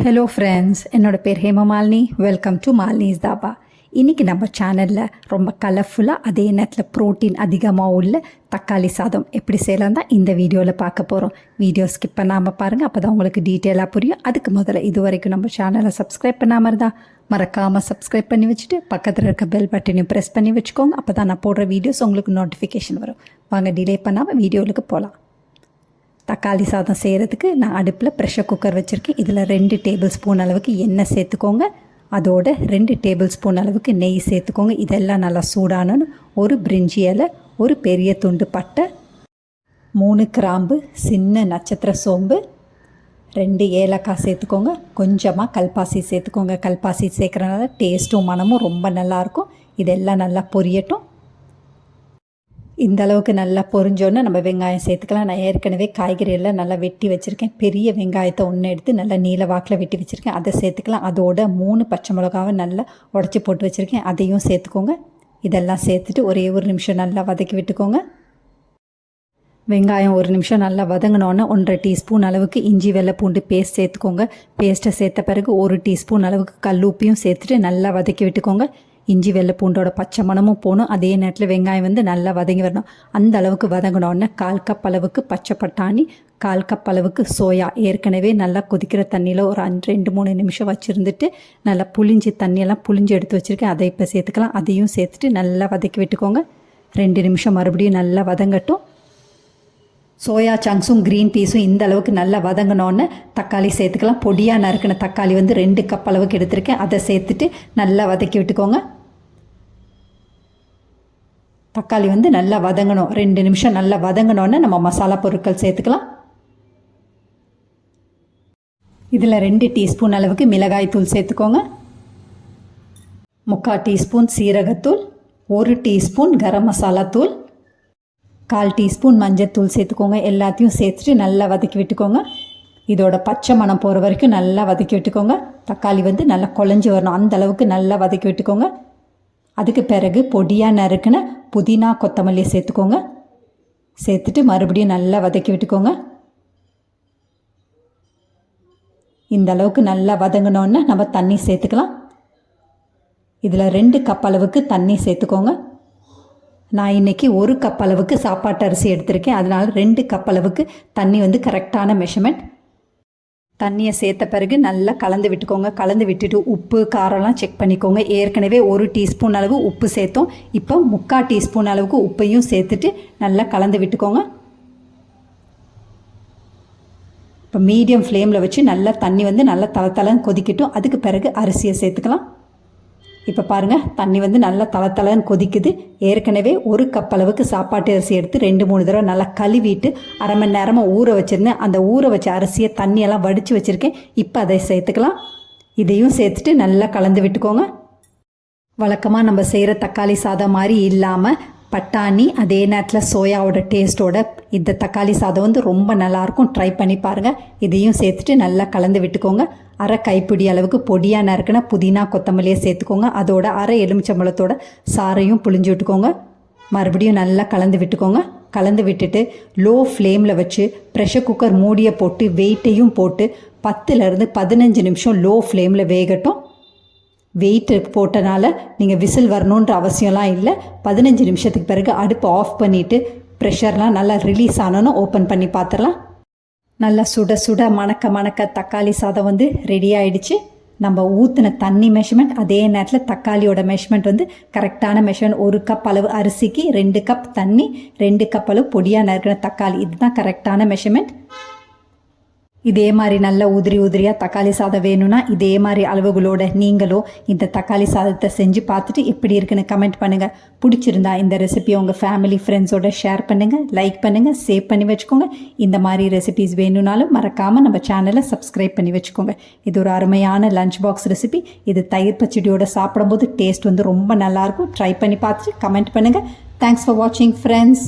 Hello friends, என்னோடய பேர் Hemamalini. Welcome to Malini's dhaba. இன்றைக்கி நம்ம சேனலில் ரொம்ப கலர்ஃபுல்லாக அதே நேரத்தில் ப்ரோட்டீன் அதிகமாக உள்ள தக்காளி சாதம் எப்படி செய்யலாம் தான் இந்த வீடியோவில் பார்க்க போகிறோம். வீடியோ ஸ்கிப் பண்ணாமல் பாருங்கள், அப்போ தான் உங்களுக்கு டீட்டெயிலாக புரியும். அதுக்கு முதல்ல இது வரைக்கும் நம்ம சேனலை சப்ஸ்கிரைப் பண்ணாமல் இருந்தால் மறக்காமல் சப்ஸ்கிரைப் பண்ணி வச்சுட்டு பக்கத்தில் இருக்க பெல் பட்டனையும் ப்ரெஸ் பண்ணி வச்சுக்கோங்க. அப்போ தான் நான் போடுற வீடியோஸ் உங்களுக்கு நோட்டிஃபிகேஷன் வரும். வாங்க டிலே பண்ணாமல் வீடியோவுக்கு போகலாம். தக்காளி சாதம் செய்கிறதுக்கு நான் அடுப்பில் ப்ரெஷர் குக்கர் வச்சுருக்கேன். இதில் 2 டேபிள் ஸ்பூன் அளவுக்கு எண்ணெய் சேர்த்துக்கோங்க. அதோட 2 டேபிள் ஸ்பூன் அளவுக்கு நெய் சேர்த்துக்கோங்க. இதெல்லாம் நல்லா சூடானு ஒரு பிரிஞ்சி இலை, ஒரு பெரிய துண்டு பட்டை, 3 கிராம்பு, சின்ன நட்சத்திர சோம்பு, 2 ஏலக்காய் சேர்த்துக்கோங்க. கொஞ்சமாக கல்பாசி சேர்த்துக்கோங்க. கல்பாசி சேர்க்குறதுனால டேஸ்ட்டும் மனமும் ரொம்ப நல்லாயிருக்கும். இதெல்லாம் நல்லா பொரியட்டும். இந்த அளவுக்கு நல்லா பொரிஞ்சோன்னே நம்ம வெங்காயம் சேர்த்துக்கலாம். நான் ஏற்கனவே காய்கறியெல்லாம் நல்லா வெட்டி வச்சுருக்கேன். பெரிய வெங்காயத்தை ஒன்று எடுத்து நல்லா நீல வாக்கில் வெட்டி வச்சுருக்கேன், அதை சேர்த்துக்கலாம். அதோட 3 பச்சை மிளகாவை நல்லா உடச்சி போட்டு வச்சுருக்கேன், அதையும் சேர்த்துக்கோங்க. இதெல்லாம் சேர்த்துட்டு ஒரே ஒரு நிமிஷம் நல்லா வதக்கி விட்டுக்கோங்க. வெங்காயம் ஒரு நிமிஷம் நல்லா வதங்கினோன்னே 1.5 டீஸ்பூன் அளவுக்கு இஞ்சி வெள்ளை பூண்டு பேஸ்ட் சேர்த்துக்கோங்க. பேஸ்ட்டை சேர்த்த பிறகு 1 டீஸ்பூன் அளவுக்கு கல் உப்பையும் சேர்த்துட்டு நல்லா வதக்கி விட்டுக்கோங்க. இஞ்சி வெள்ளை பூண்டோட பச்சை மணமும் போகணும். அதே நேரத்தில் வெங்காயம் நல்லா வதங்கி வரணும். அந்த அளவுக்கு வதங்கினோடனே 1/4 கப் அளவுக்கு பச்சை பட்டாணி, 1/4 கப் அளவுக்கு சோயா ஏற்கனவே நல்லா கொதிக்கிற தண்ணியில் ஒரு 2-3 நிமிஷம் வச்சுருந்துட்டு நல்லா தண்ணியெல்லாம் புளிஞ்சு எடுத்து வச்சுருக்கேன். அதை இப்போ சேர்த்துக்கலாம். அதையும் சேர்த்துட்டு நல்லா வதக்கி விட்டுக்கோங்க. 2 நிமிஷம் மறுபடியும் நல்லா வதங்கட்டும். சோயா சங்க்ஸும் க்ரீன் பீஸும் இந்த அளவுக்கு நல்லா வதங்கினோன்னு தக்காளி சேர்த்துக்கலாம். பொடியாக நறுக்கின தக்காளி 2 கப் அளவுக்கு எடுத்திருக்கேன், அதை சேர்த்துட்டு நல்லா வதக்கி விட்டுக்கோங்க. தக்காளி நல்லா வதங்கணும். 2 நிமிஷம் நல்லா வதங்கினோன்னு நம்ம மசாலா பொருட்கள் சேர்த்துக்கலாம். இதில் 2 டீஸ்பூன் அளவுக்கு மிளகாய் தூள் சேர்த்துக்கோங்க. 3/4 டீஸ்பூன் சீரகத்தூள், 1 டீஸ்பூன் கரம் மசாலா தூள், 1/4 டீஸ்பூன் மஞ்சள் சேர்த்துக்கோங்க. எல்லாத்தையும் சேர்த்துட்டு நல்லா வதக்கி விட்டுக்கோங்க. இதோட பச்சை மணம் போகிற வரைக்கும் நல்லா வதக்கி விட்டுக்கோங்க. தக்காளி நல்லா குழஞ்சி வரணும், அந்த அளவுக்கு நல்லா வதக்கி விட்டுக்கோங்க. அதுக்கு பிறகு பொடியாக நறுக்குன புதினா கொத்தமல்லி சேர்த்துக்கோங்க. சேர்த்துட்டு மறுபடியும் நல்லா வதக்கி விட்டுக்கோங்க. இந்த அளவுக்கு நல்லா வதங்கினோன்னு நம்ம தண்ணி சேர்த்துக்கலாம். இதில் 2 கப் அளவுக்கு தண்ணி சேர்த்துக்கோங்க. நான் இன்றைக்கி 1 கப் அளவுக்கு சாப்பாட்டு அரிசி எடுத்திருக்கேன், அதனால் 2 கப் அளவுக்கு தண்ணி கரெக்டான மெஷர்மெண்ட். தண்ணியை சேர்த்த பிறகு நல்லா கலந்து விட்டுக்கோங்க. கலந்து விட்டுட்டு உப்பு காரம்லாம் செக் பண்ணிக்கோங்க. ஏற்கனவே 1 டீஸ்பூன் அளவு உப்பு சேர்த்தோம். இப்போ 3/4 டீஸ்பூன் அளவுக்கு உப்பையும் சேர்த்துட்டு நல்லா கலந்து விட்டுக்கோங்க. இப்போ மீடியம் ஃப்ளேமில் வச்சு நல்லா தண்ணி நல்லா தளன்னு கொதிக்கட்டும். அதுக்கு பிறகு அரிசியை சேர்த்துக்கலாம். இப்போ பாருங்கள், தண்ணி நல்லா தளன்னு கொதிக்குது. ஏற்கனவே 1 கப் அளவுக்கு சாப்பாட்டு அரிசி எடுத்து 2-3 தடவை நல்லா கழுவிட்டு 1/2 மணி நேரமாக ஊற வச்சுருந்தேன். அந்த ஊற வச்ச அரிசியை தண்ணியெல்லாம் வடித்து வச்சுருக்கேன். இப்போ அதை சேர்த்துக்கலாம். இதையும் சேர்த்துட்டு நல்லா கலந்து விட்டுக்கோங்க. வழக்கமாக நம்ம செய்கிற தக்காளி சாதம் மாதிரி இல்லாமல் பட்டாணி அதே நேரத்தில் சோயாவோட டேஸ்ட்டோட இந்த தக்காளி சாதம் ரொம்ப நல்லாயிருக்கும். ட்ரை பண்ணி பாருங்கள். இதையும் சேர்த்துட்டு நல்லா கலந்து விட்டுக்கோங்க. 1/2 கைப்பிடி அளவுக்கு பொடியாக நறுக்குன புதினா கொத்தமல்லியை சேர்த்துக்கோங்க. அதோட 1/2 எலுமிச்சம்பழத்தோட சாறையும் புளிஞ்சு விட்டுக்கோங்க. மறுபடியும் நல்லா கலந்து விட்டுக்கோங்க. கலந்து விட்டுட்டு லோ ஃப்ளேமில் வச்சு ப்ரெஷர் குக்கர் மூடியை போட்டு வெயிட்டையும் போட்டு 10லேருந்து 15 நிமிஷம் லோ ஃப்ளேமில் வேகட்டும். வெயிட் போட்டனால நீங்கள் விசில் வரணுன்ற அவசியம்லாம் இல்லை. 15 நிமிஷத்துக்கு பிறகு அடுப்பு ஆஃப் பண்ணிவிட்டு ப்ரெஷர்லாம் நல்லா ரிலீஸ் ஆனோன்னு ஓப்பன் பண்ணி பார்த்துடலாம். நல்லா சுட சுட மணக்க தக்காளி சாதம் ரெடி ஆகிடுச்சு. நம்ம ஊற்றின தண்ணி மெஷர்மெண்ட் அதே நேரத்தில் தக்காளியோட மெஷர்மெண்ட் கரெக்டான மெஷர்மெண்ட். 1 கப் அளவு அரிசிக்கு 2 கப் தண்ணி, 2 கப் அளவு பொடியாக நறுக்கின தக்காளி, இதுதான் கரெக்டான மெஷர்மெண்ட். இதே மாதிரி நல்ல உதிரியாக தக்காளி சாதம் வேணும்னா இதே மாதிரி அளவுகளோட நீங்களும் இந்த தக்காளி சாதத்தை செஞ்சு பார்த்துட்டு எப்படி இருக்குன்னு கமெண்ட் பண்ணுங்கள். பிடிச்சிருந்தா இந்த ரெசிபியை உங்கள் ஃபேமிலி ஃப்ரெண்ட்ஸோட ஷேர் பண்ணுங்கள், லைக் பண்ணுங்கள், சேவ் பண்ணி வச்சுக்கோங்க. இந்த மாதிரி ரெசிபிஸ் வேணும்னாலும் மறக்காமல் நம்ம சேனலை சப்ஸ்கிரைப் பண்ணி வச்சுக்கோங்க. இது ஒரு அருமையான லஞ்ச் பாக்ஸ் ரெசிபி. இது தயிர் பச்சடியோட சாப்பிடும்போது டேஸ்ட் ரொம்ப நல்லாயிருக்கும். ட்ரை பண்ணி பார்த்துட்டு கமெண்ட் பண்ணுங்கள். தேங்க்ஸ் ஃபார் வாட்சிங் ஃப்ரெண்ட்ஸ்.